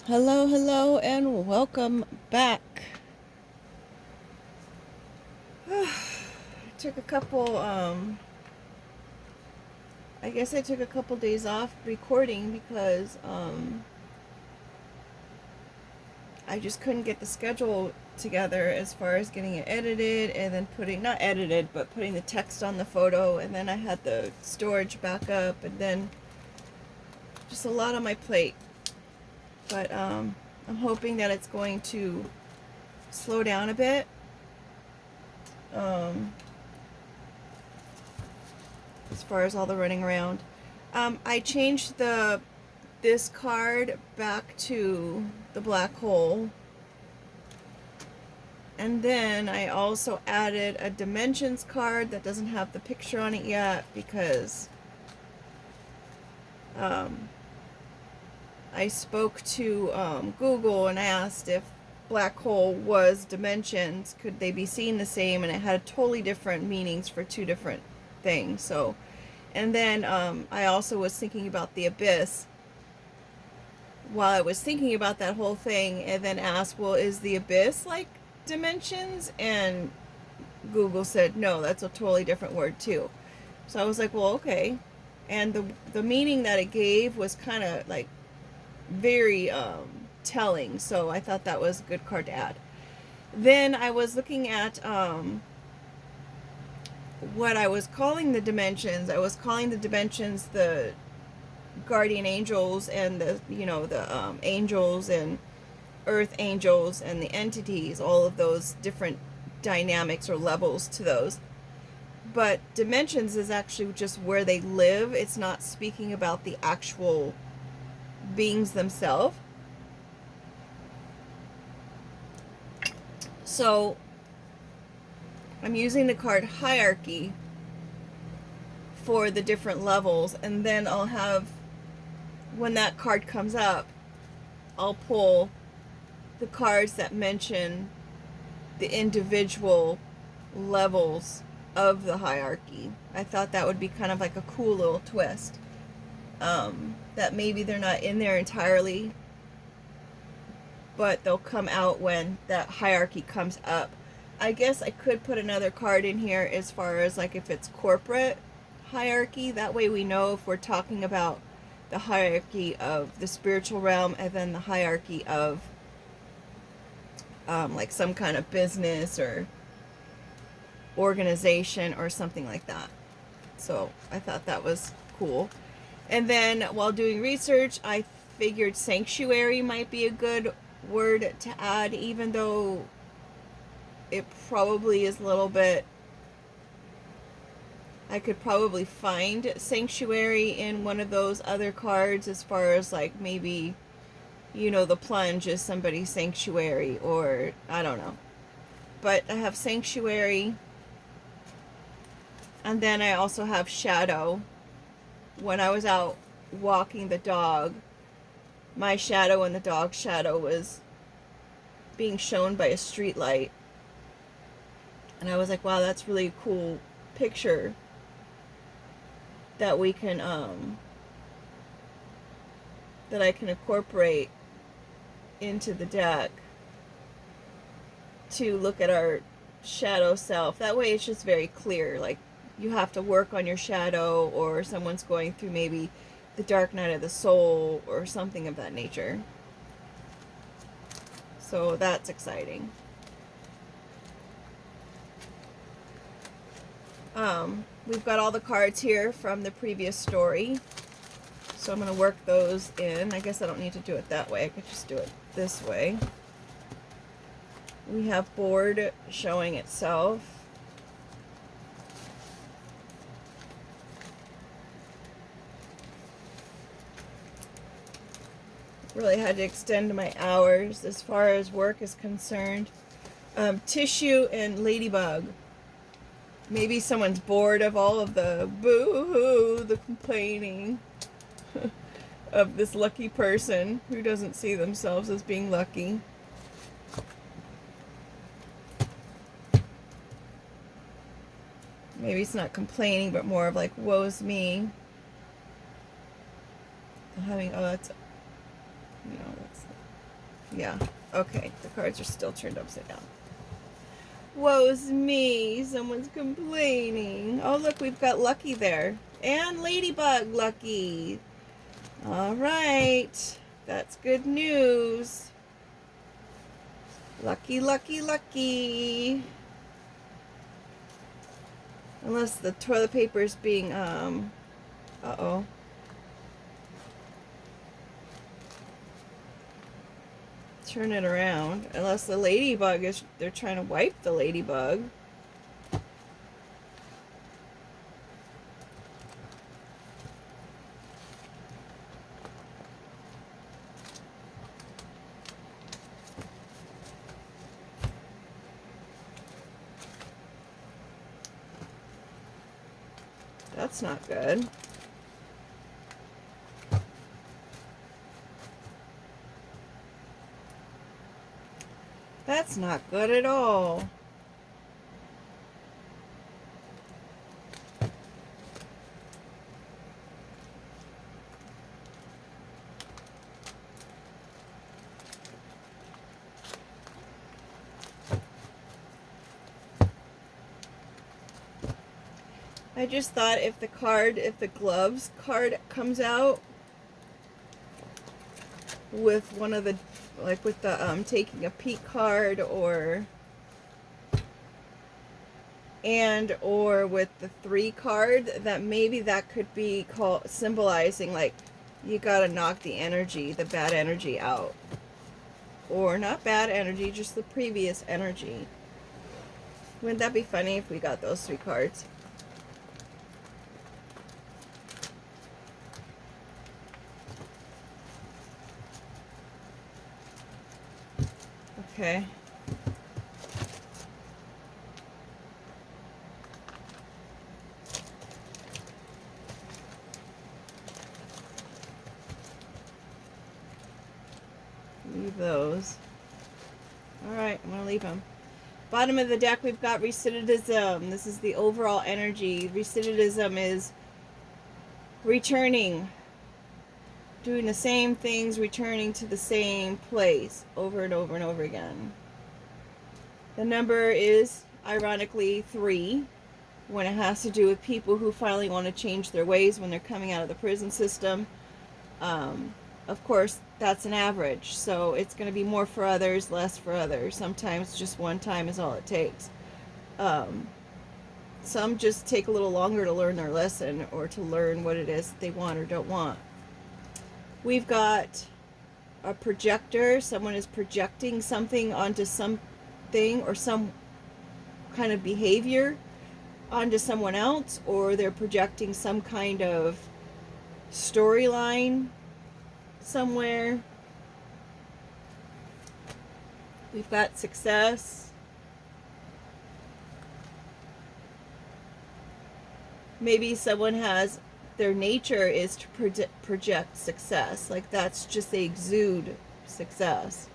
Hello, hello, and welcome back. I took a couple, I guess I took a couple days off recording because, I just couldn't get the schedule together as far as getting it edited and then not edited, but putting the text on the photo, and then I had the storage back up, and then just a lot on my plate. But, I'm hoping that it's going to slow down a bit. Um, as far as all the running around. I changed this card back to the black hole, and then I also added a dimensions card that doesn't have the picture on it yet because um, I spoke to Google and asked if black hole was dimensions, could they be seen the same, and it had totally different meanings for two different things. So, and then I also was thinking about the abyss while I was thinking about that whole thing, and then asked, well, is the abyss like dimensions? And Google said, no, that's a totally different word too. So I was like, well, okay. And the meaning that it gave was kind of like very telling. So I thought that was a good card to add. Then I was looking at what I was calling the dimensions. I was calling the dimensions the guardian angels and the angels and earth angels and the entities, all of those different dynamics or levels to those. But dimensions is actually just where they live. It's not speaking about the actual beings themselves. So I'm using the card hierarchy for the different levels, and then I'll have, when that card comes up, I'll pull the cards that mention the individual levels of the hierarchy. I thought that would be kind of like a cool little twist. That maybe they're not in there entirely, but they'll come out when that hierarchy comes up. I guess I could put another card in here as far as like if it's corporate hierarchy. That way we know if we're talking about the hierarchy of the spiritual realm and then the hierarchy of like some kind of business or organization or something like that. So I thought that was cool. And then while doing research, I figured sanctuary might be a good word to add, even though it probably is a little bit. I could probably find sanctuary in one of those other cards as far as like maybe, the plunge is somebody's sanctuary, or I don't know. But I have sanctuary, and then I also have shadow. When I was out walking the dog, my shadow and the dog's shadow was being shown by a street light. And I was like, wow, that's really a cool picture that we can that I can incorporate into the deck to look at our shadow self. That way it's just very clear. Like, you have to work on your shadow, or someone's going through maybe the dark night of the soul or something of that nature. So that's exciting. We've got all the cards here from the previous story. So I'm going to work those in. I guess I don't need to do it that way. I could just do it this way. We have board showing itself. Really had to extend my hours as far as work is concerned. Tissue and ladybug. Maybe someone's bored of all of the boo-hoo, the complaining of this lucky person who doesn't see themselves as being lucky. Maybe it's not complaining, but more of like, woe's me. Having, oh, that's, that's Yeah. Okay. The cards are still turned upside down. Woe's me. Someone's complaining. Oh, look, we've got Lucky there. And Ladybug Lucky. All right. That's good news. Lucky, lucky, lucky. Unless the toilet paper is being, uh-oh. Turn it around. Unless the ladybug is, they're trying to wipe the ladybug. That's not good. That's not good at all. I just thought if the gloves card comes out with one of the, like with the taking a peek card, or with the 3 card, that maybe that could be called symbolizing like you gotta knock the bad energy out. Or not bad energy, just the previous energy. Wouldn't that be funny if we got those 3 cards? Okay. Leave those. Alright, I'm going to leave them. Bottom of the deck, we've got recidivism. This is the overall energy. Recidivism is returning. Doing the same things, returning to the same place over and over and over again. The number is, ironically, 3. When it has to do with people who finally want to change their ways when they're coming out of the prison system. Of course, that's an average, so it's going to be more for others, less for others. Sometimes just one time is all it takes. Some just take a little longer to learn their lesson, or to learn what it is that they want or don't want. We've got a projector. Someone is projecting something onto something or some kind of behavior onto someone else, or they're projecting some kind of storyline somewhere. We've got success. Maybe someone has, their nature is to project success. Like that's just, they exude success.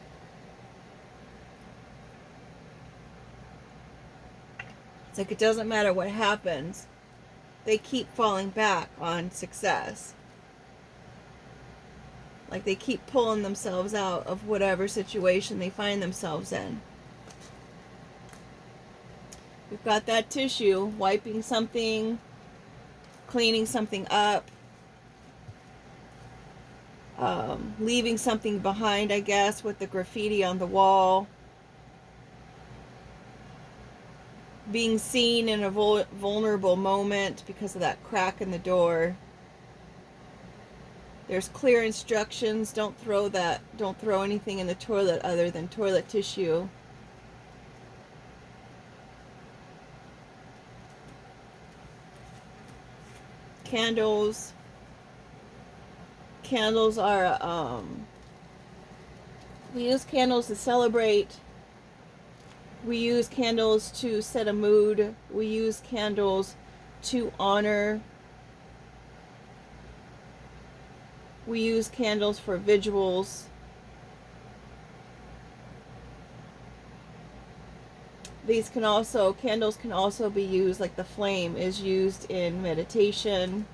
It's like it doesn't matter what happens. They keep falling back on success. Like they keep pulling themselves out of whatever situation they find themselves in. We've got that tissue, wiping something, cleaning something up, leaving something behind, I guess, with the graffiti on the wall. Being seen in a vulnerable moment because of that crack in the door. There's clear instructions. Don't throw anything in the toilet other than toilet tissue. Candles. Candles are, we use candles to celebrate. We use candles to set a mood. We use candles to honor. We use candles for vigils. Candles can also be used, like the flame is used in meditation.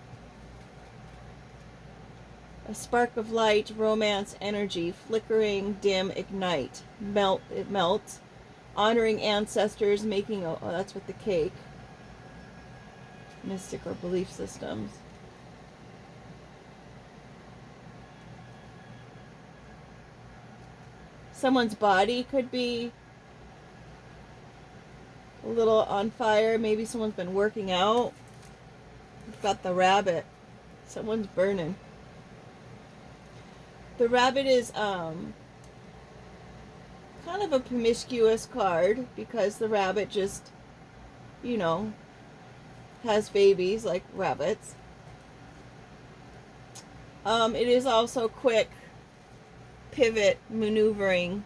A spark of light, romance, energy, flickering, dim, ignite, melt, it melts. Honoring ancestors, making, oh, that's with the cake. Mystic or belief systems. Someone's body could be a little on fire. Maybe someone's been working out. We've got the rabbit. Someone's burning. The rabbit is kind of a promiscuous card because the rabbit just, you know, has babies like rabbits. It is also quick pivot maneuvering.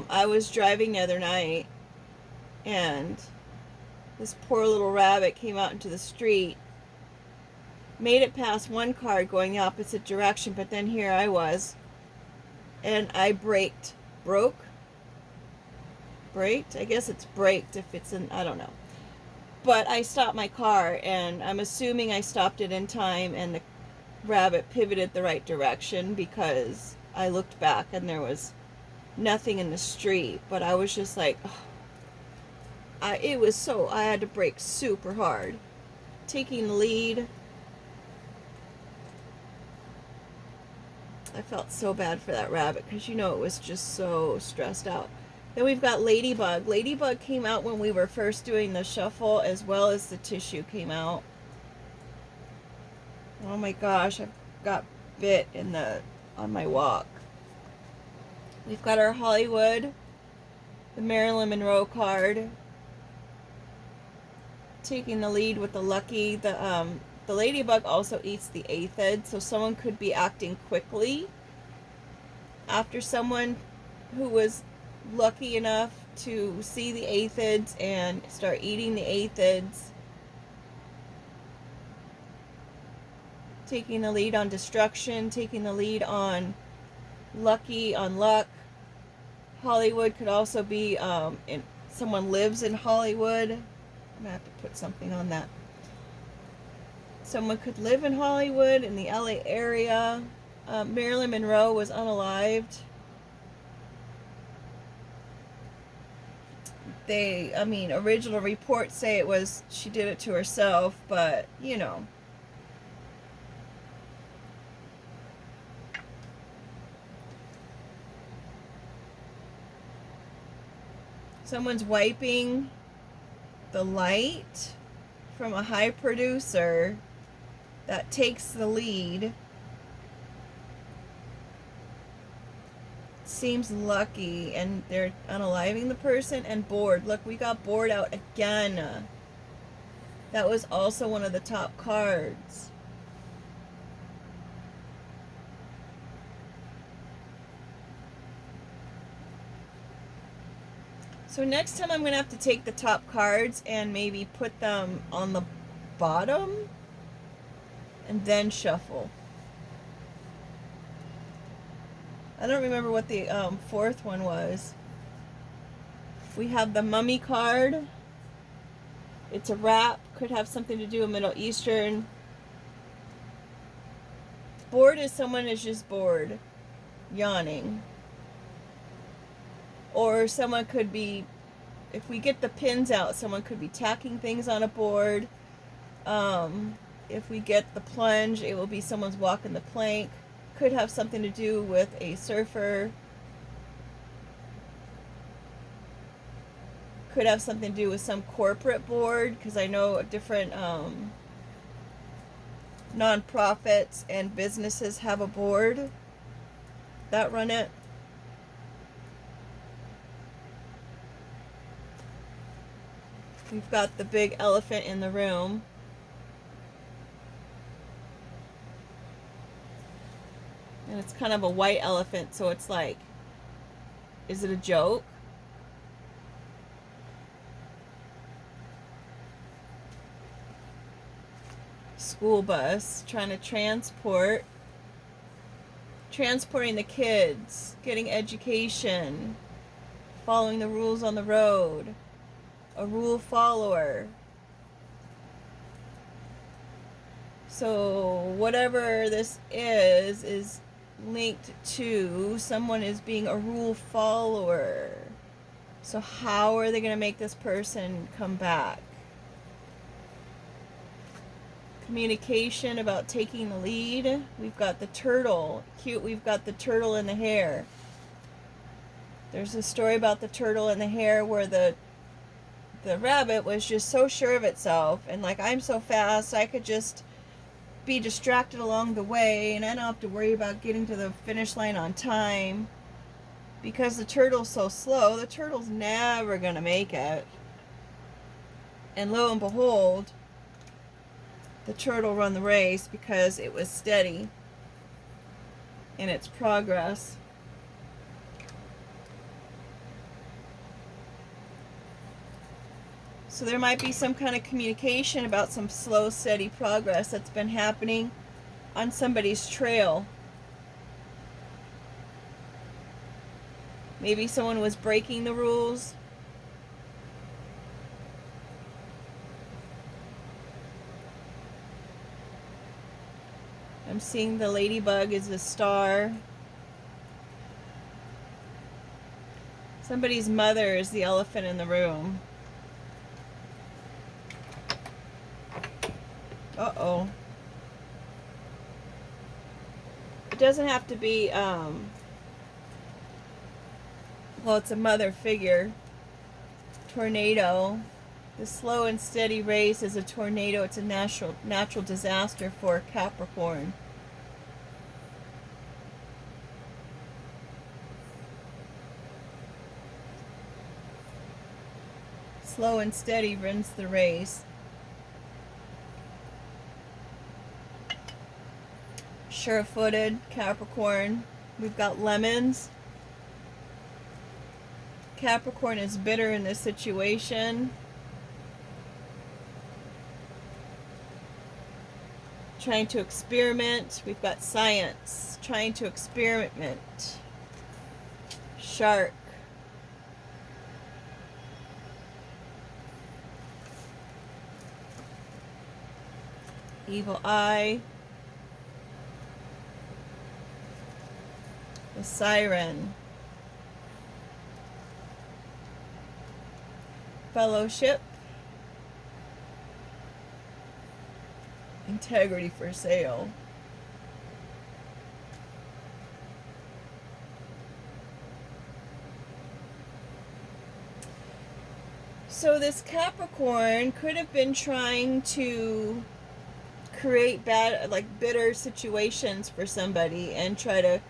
I was driving the other night and this poor little rabbit came out into the street, made it past one car going the opposite direction, but then here I was and I braked. I guess it's braked if it's in, I don't know. But I stopped my car and I'm assuming I stopped it in time and the rabbit pivoted the right direction because I looked back and there was nothing in the street. But I was just like, oh, I had to brake super hard. Taking the lead. I felt so bad for that rabbit because, you know, it was just so stressed out. Then we've got Ladybug. Ladybug came out when we were first doing the shuffle, as well as the tissue came out. Oh my gosh, I got bit on my walk. We've got our Hollywood, the Marilyn Monroe card, taking the lead with the lucky. The Ladybug also eats the aphid, so someone could be acting quickly after someone who was lucky enough to see the aphids and start eating the aphids. Taking the lead on destruction, taking the lead on lucky, on luck. Hollywood could also be someone lives in Hollywood. I'm gonna have to put something on that. Someone could live in Hollywood, in the LA area. Marilyn Monroe was unalived. Original reports say she did it to herself, but, you know. Someone's wiping the light from a high producer that takes the lead. Seems lucky, and they're unaliving the person and bored. Look, we got bored out again. That was also one of the top cards. So next time I'm going to have to take the top cards and maybe put them on the bottom and then shuffle. I don't remember what the fourth one was. We have the Mummy card. It's a wrap. Could have something to do with Middle Eastern. Bored is someone is just bored, yawning. Or someone could be, if we get the pins out, someone could be tacking things on a board. If we get the plunge, it will be someone's walking the plank. Could have something to do with a surfer. Could have something to do with some corporate board, because I know different nonprofits and businesses have a board that run it. We've got the big elephant in the room. And it's kind of a white elephant, so it's like, is it a joke? School bus trying to transporting the kids, getting education, following the rules on the road. a rule follower. So whatever this is linked to someone as being a rule follower. So how are they going to make this person come back? Communication about taking the lead. We've got the turtle. Cute, we've got the turtle in the hare. There's a story about the turtle in the hare where the rabbit was just so sure of itself and like, I'm so fast, I could just be distracted along the way and I don't have to worry about getting to the finish line on time. Because the turtle's so slow, the turtle's never gonna make it. And lo and behold, the turtle won the race because it was steady in its progress. So there might be some kind of communication about some slow, steady progress that's been happening on somebody's trail. Maybe someone was breaking the rules. I'm seeing the ladybug is a star. Somebody's mother is the elephant in the room. Uh-oh. It doesn't have to be, well, it's a mother figure. Tornado. The slow and steady race is a tornado. It's a natural disaster for Capricorn. Slow and steady wins the race. Sure-footed, Capricorn. We've got lemons. Capricorn is bitter in this situation. Trying to experiment. We've got science. Trying to experiment. Shark. Evil eye. The siren. Fellowship. Integrity for sale. So this Capricorn could have been trying to create bad, like bitter situations for somebody and try to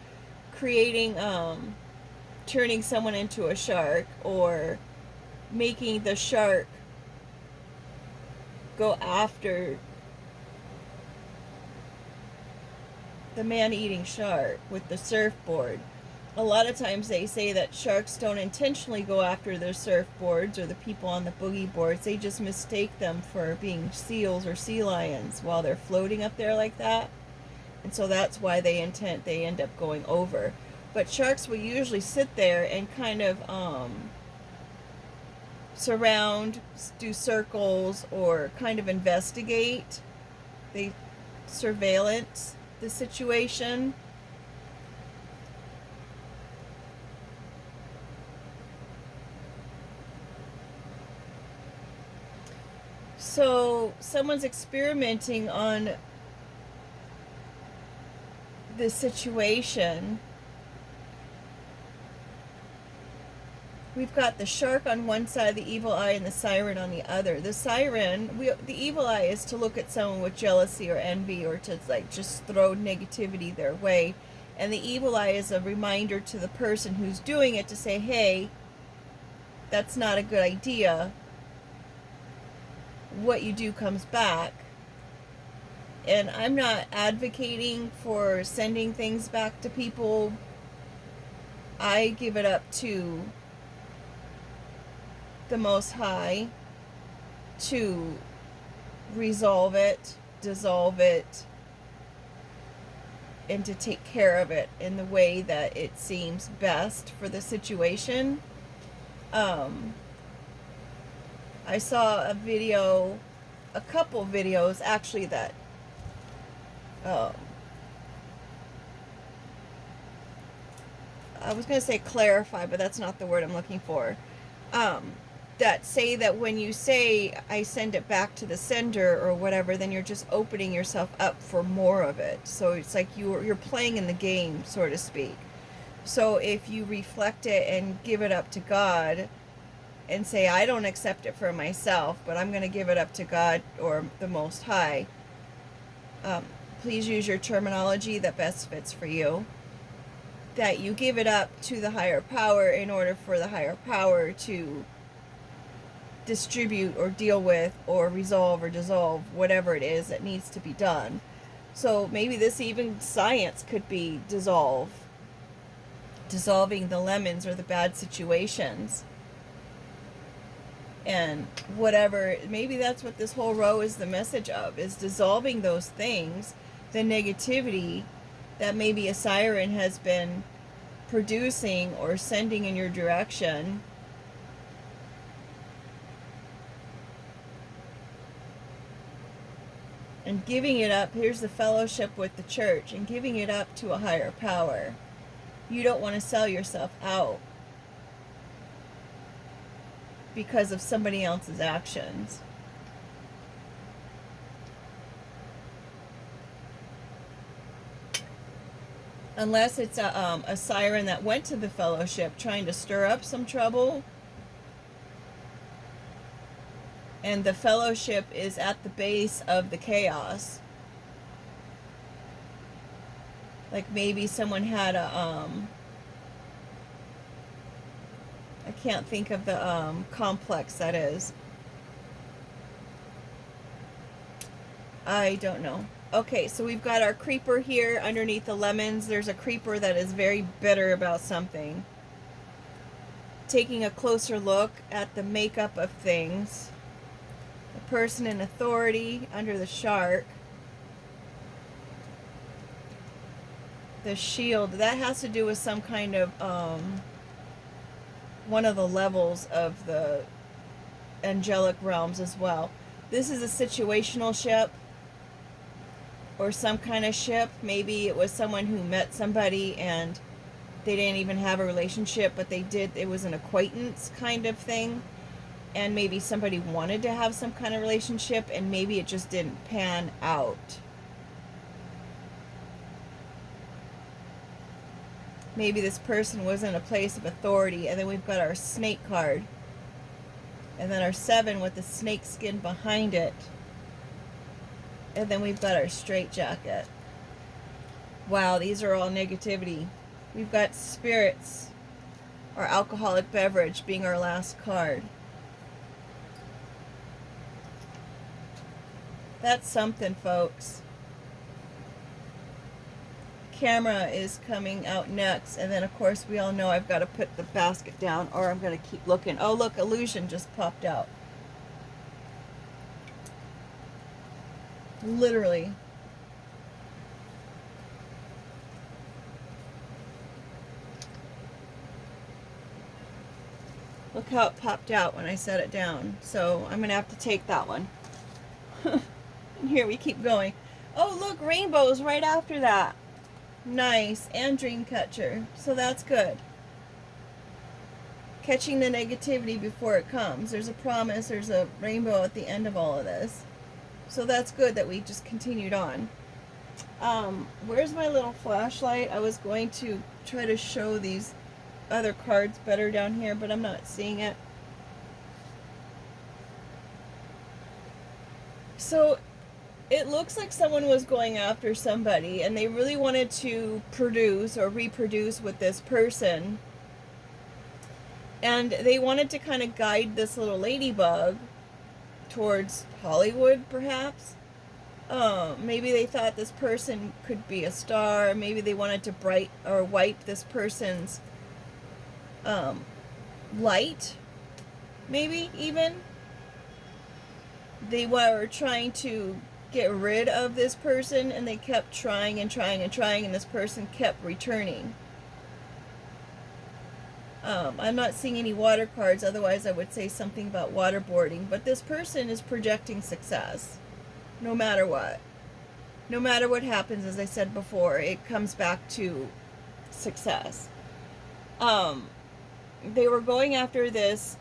creating, turning someone into a shark or making the shark go after the man-eating shark with the surfboard. A lot of times they say that sharks don't intentionally go after their surfboards or the people on the boogie boards. They just mistake them for being seals or sea lions while they're floating up there like that. And so that's why they end up going over. But sharks will usually sit there and kind of surround, do circles, or kind of investigate. They surveillance the situation. So someone's experimenting on this situation. We've got the shark on one side, the evil eye, and the siren on the other. The siren, the evil eye is to look at someone with jealousy or envy or to like just throw negativity their way. And the evil eye is a reminder to the person who's doing it to say, hey, that's not a good idea. What you do comes back. And I'm not advocating for sending things back to people. I give it up to the Most High to resolve it, dissolve it, and to take care of it in the way that it seems best for the situation. I saw a video, a couple videos actually, that um, I was going to say clarify, but that's not the word I'm looking for. Um, that say that when you say I send it back to the sender or whatever, then you're just opening yourself up for more of it. So it's like you're playing in the game, so to speak. So if you reflect it and give it up to God and say, I don't accept it for myself, but I'm going to give it up to God or the Most High, um, please use your terminology that best fits for you. That you give it up to the higher power in order for the higher power to distribute or deal with or resolve or dissolve whatever it is that needs to be done. So maybe this even science could be dissolving the lemons or the bad situations. And whatever, maybe that's what this whole row is the message of, is dissolving those things, the negativity that maybe a siren has been producing or sending in your direction. And giving it up, here's the fellowship with the church, and giving it up to a higher power. You don't want to sell yourself out because of somebody else's actions. Unless it's a siren that went to the fellowship trying to stir up some trouble, and the fellowship is at the base of the chaos. Like maybe someone had a I can't think of the complex that is. I don't know. Okay, so we've got our creeper here underneath the lemons. There's a creeper that is very bitter about something. Taking a closer look at the makeup of things. A person in authority under the shark. The shield, that has to do with some kind of one of the levels of the angelic realms as well. This is a situational ship, or some kind of ship. Maybe it was someone who met somebody and they didn't even have a relationship, but they did, it was an acquaintance kind of thing, and maybe somebody wanted to have some kind of relationship and maybe it just didn't pan out. Maybe this person was in a place of authority. And then we've got our snake card, and then our 7 with the snake skin behind it. And then we've got our straitjacket. Wow, these are all negativity. We've got spirits, our alcoholic beverage, being our last card. That's something, folks. Camera is coming out next, and then of course we all know I've got to put the basket down or I'm going to keep looking. Oh look, illusion just popped out. Literally. Look how it popped out when I set it down. So I'm going to have to take that one. And here we keep going. Oh look, rainbows right after that. Nice. And Dreamcatcher. So that's good. Catching the negativity before it comes. There's a promise. There's a rainbow at the end of all of this. So that's good that we just continued on. Where's my little flashlight? I was going to try to show these other cards better down here, but I'm not seeing it. So it looks like someone was going after somebody and they really wanted to produce or reproduce with this person. And they wanted to kind of guide this little ladybug towards Hollywood, perhaps. Maybe they thought this person could be a star. Maybe they wanted to bright or wipe this person's light. Maybe even. They were trying to get rid of this person, and they kept trying and trying and trying, and this person kept returning. I'm not seeing any water cards, otherwise I would say something about waterboarding. But this person is projecting success, no matter what. No matter what happens, as I said before, it comes back to success. They were going after this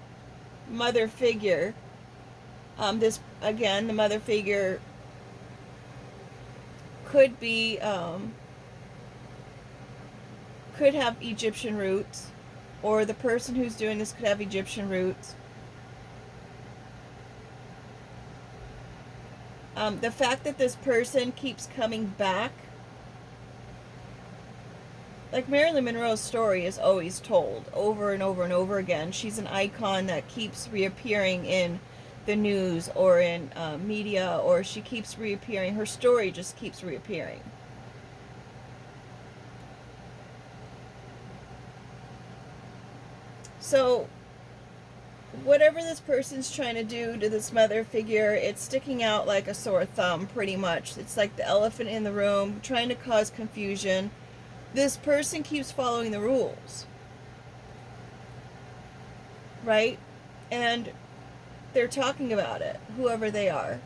mother figure. This, again, the mother figure could be, could have Egyptian roots, or the person who's doing this could have Egyptian roots. The fact that this person keeps coming back, like Marilyn Monroe's story is always told over and over and over again. She's an icon that keeps reappearing in the news or in media, or she keeps reappearing. Her story just keeps reappearing. So whatever this person's trying to do to this mother figure, it's sticking out like a sore thumb, pretty much. It's like the elephant in the room, trying to cause confusion. This person keeps following the rules, right? And they're talking about it, whoever they are.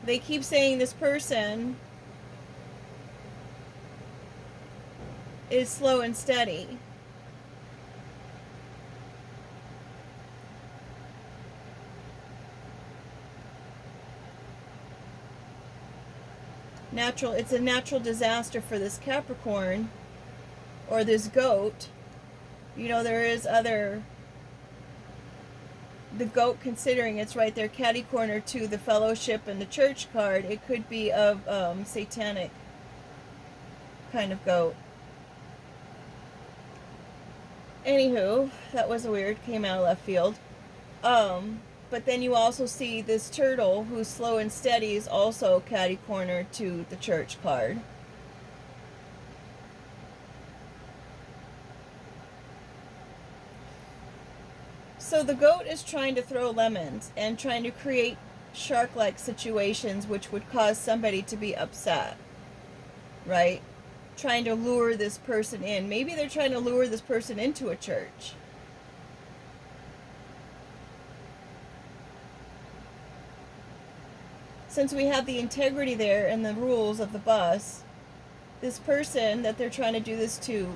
They keep saying this person is slow and steady. It's a natural disaster for this Capricorn or this goat. You know, there is other, the goat, considering it's right there catty corner to the fellowship and the church card, it could be of satanic kind of goat. Anywho, that was weird, came out of left field. But then you also see this turtle who's slow and steady is also catty corner to the church card. So the goat is trying to throw lemons and trying to create shark-like situations which would cause somebody to be upset, right? Trying to lure this person in. Maybe they're trying to lure this person into a church. Since we have the integrity there and the rules of the bus, this person that they're trying to do this to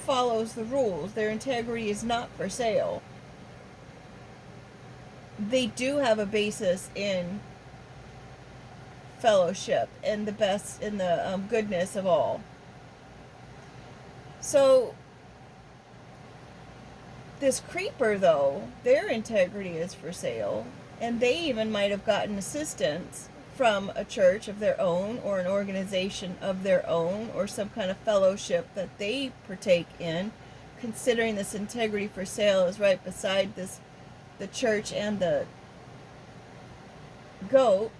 follows the rules. Their integrity is not for sale. They do have a basis in fellowship and the best in the goodness of all. So this creeper, though, their integrity is for sale, and they even might have gotten assistance from a church of their own or an organization of their own or some kind of fellowship that they partake in, considering this integrity for sale is right beside this, the church and the goat.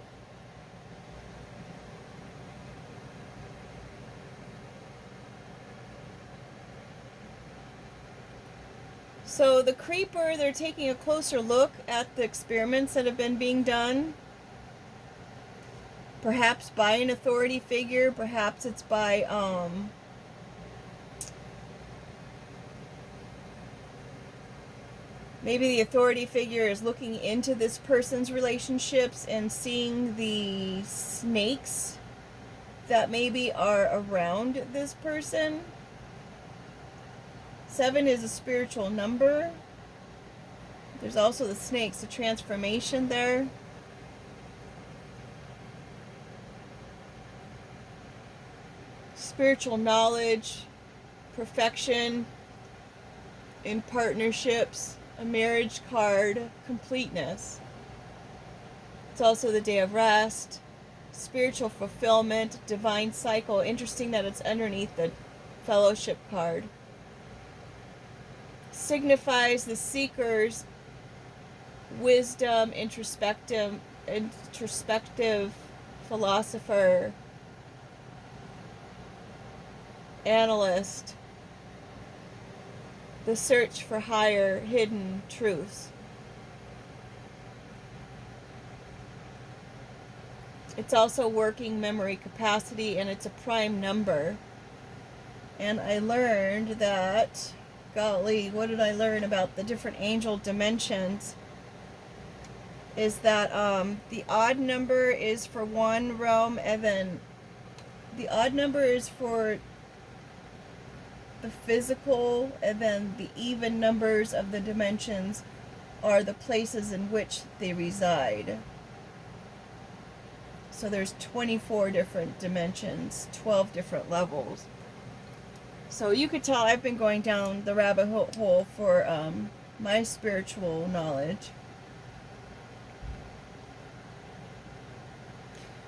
So the creeper, they're taking a closer look at the experiments that have been being done. Perhaps by an authority figure, perhaps it's by maybe the authority figure is looking into this person's relationships and seeing the snakes that maybe are around this person. 7 is a spiritual number. There's also the snakes, the transformation there. Spiritual knowledge, perfection in partnerships, a marriage card, completeness. It's also the day of rest, spiritual fulfillment, divine cycle. Interesting that it's underneath the fellowship card. Signifies the seeker's wisdom, introspective philosopher, analyst, the search for higher hidden truths. It's also working memory capacity, and it's a prime number. And I learned that, golly, what did I learn about the different angel dimensions? Is that the odd number is for one realm, and then the odd number is for the physical, and then the even numbers of the dimensions are the places in which they reside. So there's 24 different dimensions, 12 different levels. So you could tell I've been going down the rabbit hole for my spiritual knowledge.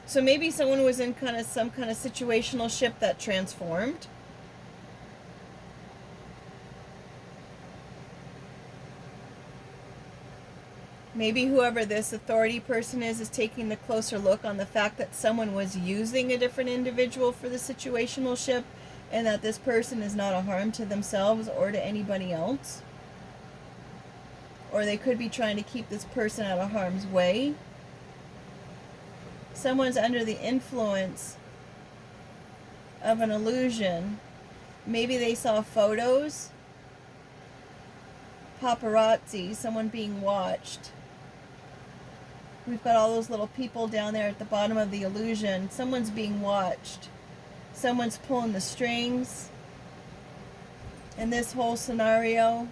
So maybe someone was in some kind of situational ship that transformed. Maybe whoever this authority person is taking the closer look on the fact that someone was using a different individual for the situational ship, and that this person is not a harm to themselves or to anybody else. Or they could be trying to keep this person out of harm's way. Someone's under the influence of an illusion. Maybe they saw photos, paparazzi, someone being watched. We've got all those little people down there at the bottom of the illusion. Someone's being watched. Someone's pulling the strings in this whole scenario.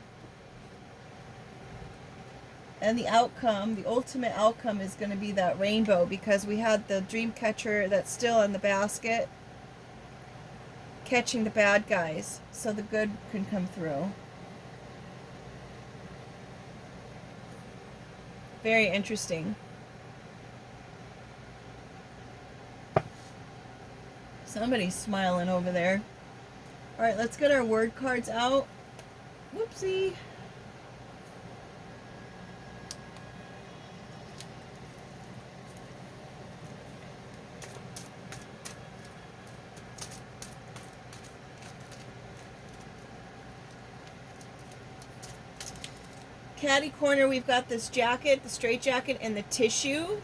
And the outcome, the ultimate outcome, is going to be that rainbow, because we had the dream catcher that's still in the basket catching the bad guys so the good can come through. Very interesting. Somebody's smiling over there. Alright, let's get our word cards out. Whoopsie. Caddy corner, we've got this jacket, the straight jacket, and the tissue.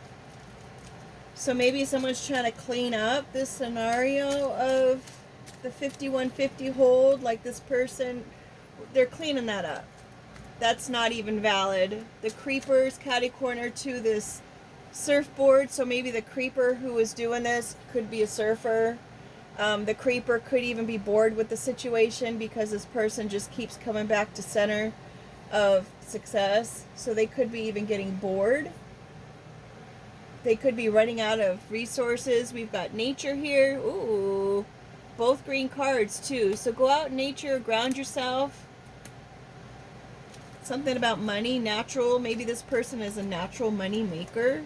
So maybe someone's trying to clean up this scenario of the 5150 hold. Like this person, they're cleaning that up. That's not even valid. The creepers, caddy corner to this surfboard. So maybe the creeper who is doing this could be a surfer. The creeper could even be bored with the situation because this person just keeps coming back to center of success. So they could be even getting bored. They could be running out of resources. We've got nature here. Ooh, both green cards too. So go out in nature, ground yourself. Something about money, natural. Maybe this person is a natural money maker.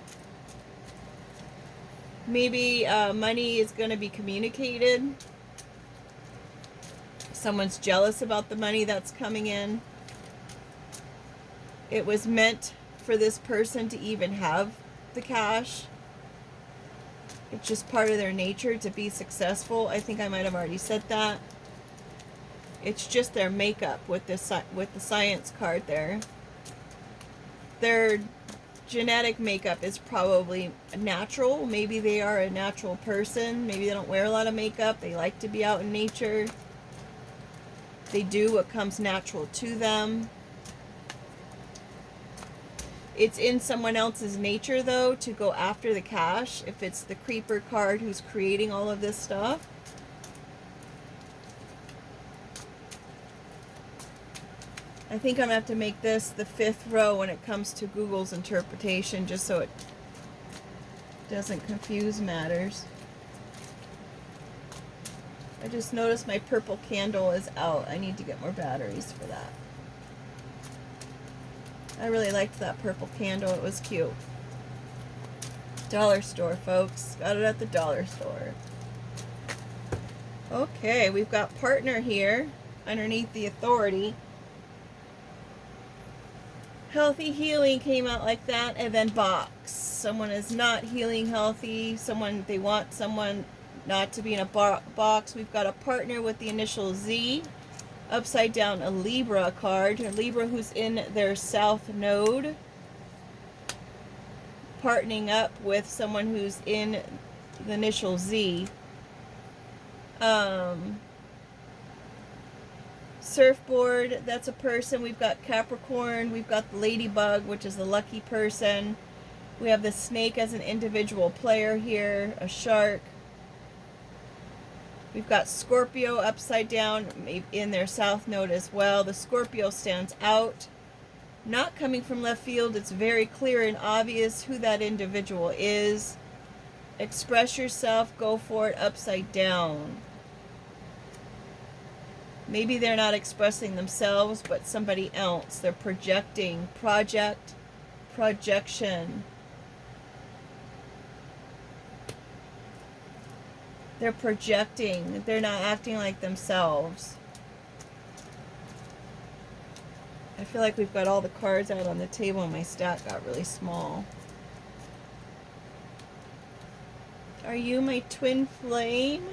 Maybe money is going to be communicated. Someone's jealous about the money that's coming in. It was meant for this person to even have the cash. It's just part of their nature to be successful. I think I might have already said that. It's just their makeup with the science card there. Their genetic makeup is probably natural. Maybe they are a natural person. Maybe they don't wear a lot of makeup. They like to be out in nature. They do what comes natural to them. It's in someone else's nature, though, to go after the cash, if it's the creeper card who's creating all of this stuff. I think I'm going to have to make this the 5th row when it comes to Google's interpretation, just so it doesn't confuse matters. I just noticed my purple candle is out. I need to get more batteries for that. I really liked that purple candle. It was cute. Dollar store, folks. Got it at the dollar store. Okay, we've got partner here underneath the authority. Healthy healing came out like that, and then box. Someone is not healing healthy. They want someone not to be in a box. We've got a partner with the initial Z. Upside down, a Libra card. A Libra who's in their south node. Partnering up with someone who's in the initial Z. Surfboard, that's a person. We've got Capricorn. We've got the ladybug, which is the lucky person. We have the snake as an individual player here, a shark. We've got Scorpio upside down in their south node as well. The Scorpio stands out. Not coming from left field. It's very clear and obvious who that individual is. Express yourself. Go for it upside down. Maybe they're not expressing themselves, but somebody else. They're projecting. Project. Projection. They're projecting. They're not acting like themselves. I feel like we've got all the cards out on the table and my stack got really small. Are you my twin flame?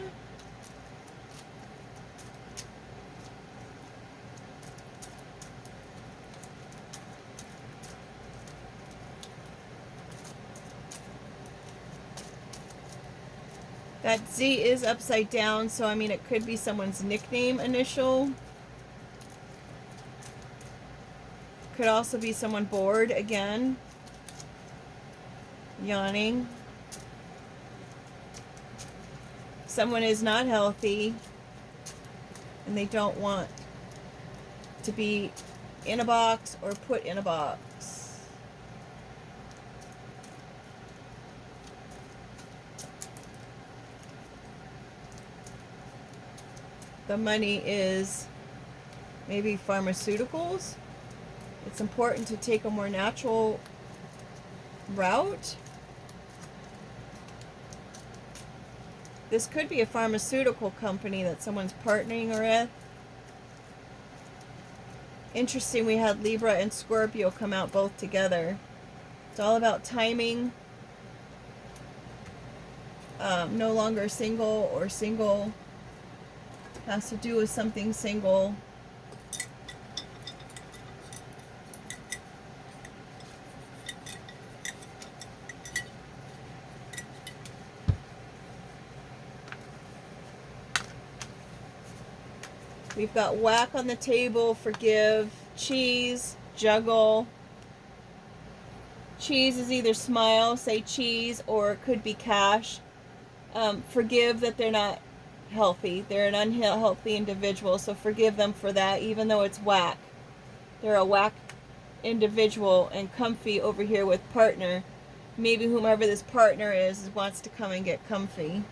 That Z is upside down, so I mean it could be someone's nickname initial. Could also be someone bored again. Yawning. Someone is not healthy and they don't want to be in a box or put in a box. The money is maybe pharmaceuticals. It's important to take a more natural route. This could be a pharmaceutical company that someone's partnering with. Interesting, we had Libra and Scorpio come out both together. It's all about timing. No longer single or single. Has to do with something single. We've got whack on the table, forgive, cheese, juggle. Cheese is either smile, say cheese, or it could be cash. Forgive that they're not healthy. They're an unhealthy individual, so forgive them for that, even though it's whack. They're a whack individual, and comfy over here with partner. Maybe whomever this partner is wants to come and get comfy.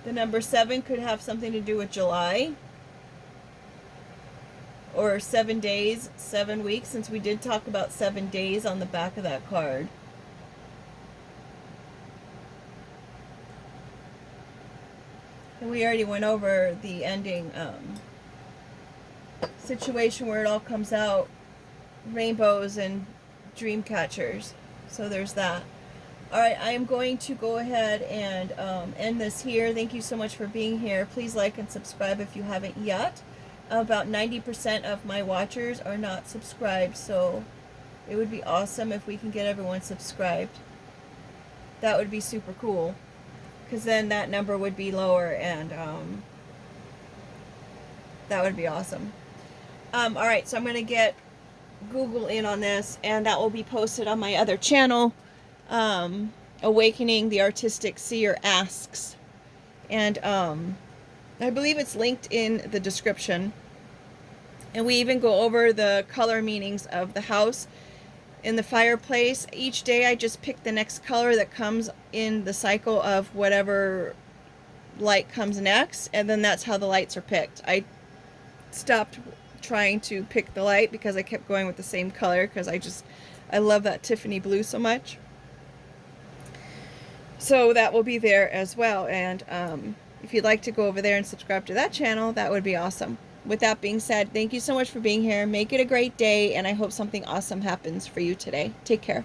The number 7 could have something to do with July. Or 7 days, 7 weeks, since we did talk about 7 days on the back of that card. And we already went over the ending situation where it all comes out. Rainbows and dream catchers. So there's that. Alright, I am going to go ahead and end this here. Thank you so much for being here. Please like and subscribe if you haven't yet. About 90% of my watchers are not subscribed, so it would be awesome if we can get everyone subscribed. That would be super cool, because then that number would be lower, and that would be awesome. Alright, so I'm going to get Google in on this, and that will be posted on my other channel, Awakening the Artistic Seer Asks. And I believe it's linked in the description. And we even go over the color meanings of the house in the fireplace. Each day I just pick the next color that comes in the cycle of whatever light comes next. And then that's how the lights are picked. I stopped trying to pick the light because I kept going with the same color because I love that Tiffany blue so much. So that will be there as well. And if you'd like to go over there and subscribe to that channel, that would be awesome. With that being said, thank you so much for being here. Make it a great day, and I hope something awesome happens for you today. Take care.